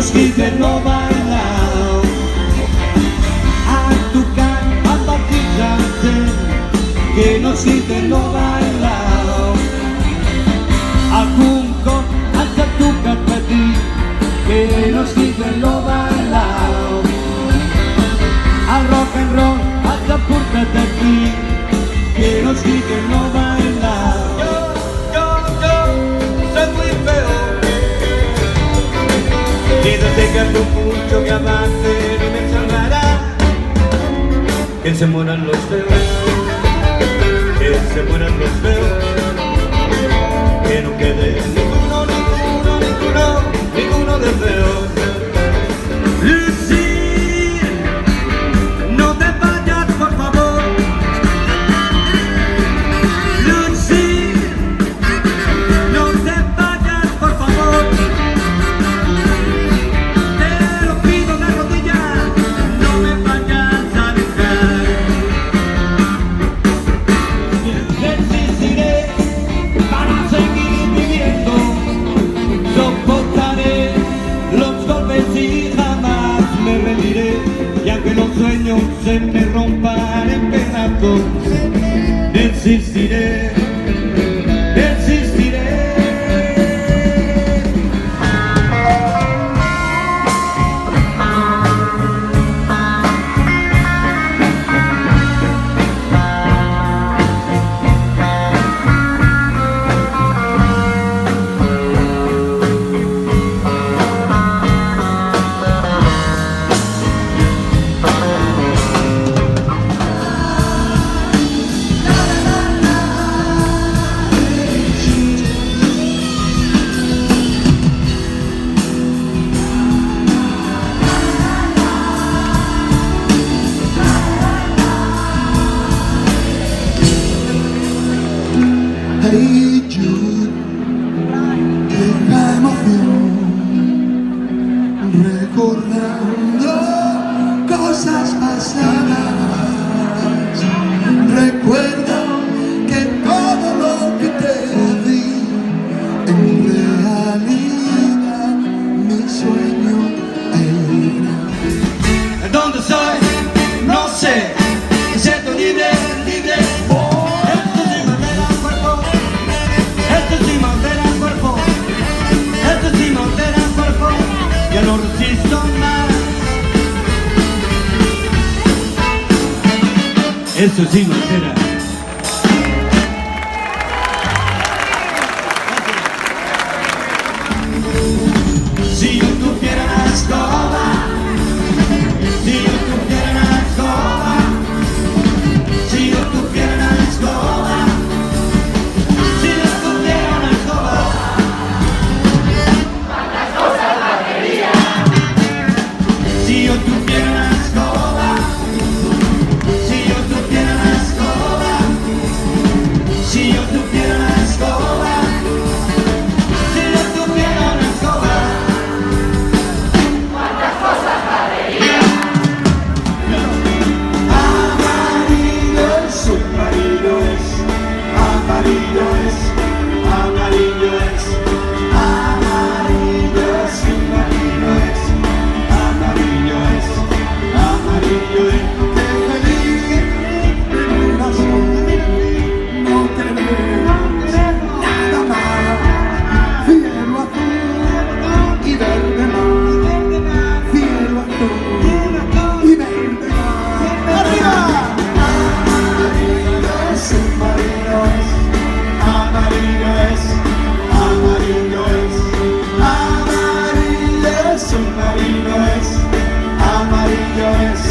nos quiten lo bailado. A tocar, a partirse, que nos quiten lo bailado. A junco, hasta tu carpetí, que nos quiten lo bailado. Al rock and roll, hasta púrtate aquí, que nos quiten lo bailado. Yo soy muy feo. Quédate que mucho que avance y me salvará. Que se mueran los feos, que se mueran los feos, que no quede ninguno, ninguno, ninguno, ninguno de feos. Se me rompan en pedazos, existiré, existiré. Hey Jude, la emoción, recordando cosas pasadas. Recuerda que todo lo que te di, en realidad mi sueño era. ¿Dónde soy? No sé, me siento libre, libre. Ya no resisto más. Eso sí, Mantera. Si yo tuviera la escoba, si yo tuviera la escoba, si yo tuviera la escoba, si yo tuviera la escoba. ¿Cuántas cosas batería? Si yo tuviera la escoba, si yo tuviera la escoba, si yo tuviera la escoba, si yo tuviera la escoba. ¿Cuántas cosas batería? Amarillo es, amarillo es, amarillo es, amarillo es, amarillo es, amarillo es, amarillo es, amarillo es. Qué feliz de mi corazón, no tener nada más. Cielo azul y verde mar, cielo azul y verde mar. ¡Arriba! Amarillo es, amarillo es, amarillo es, amarillo es, amarillo es, amarillo es, amarillo es.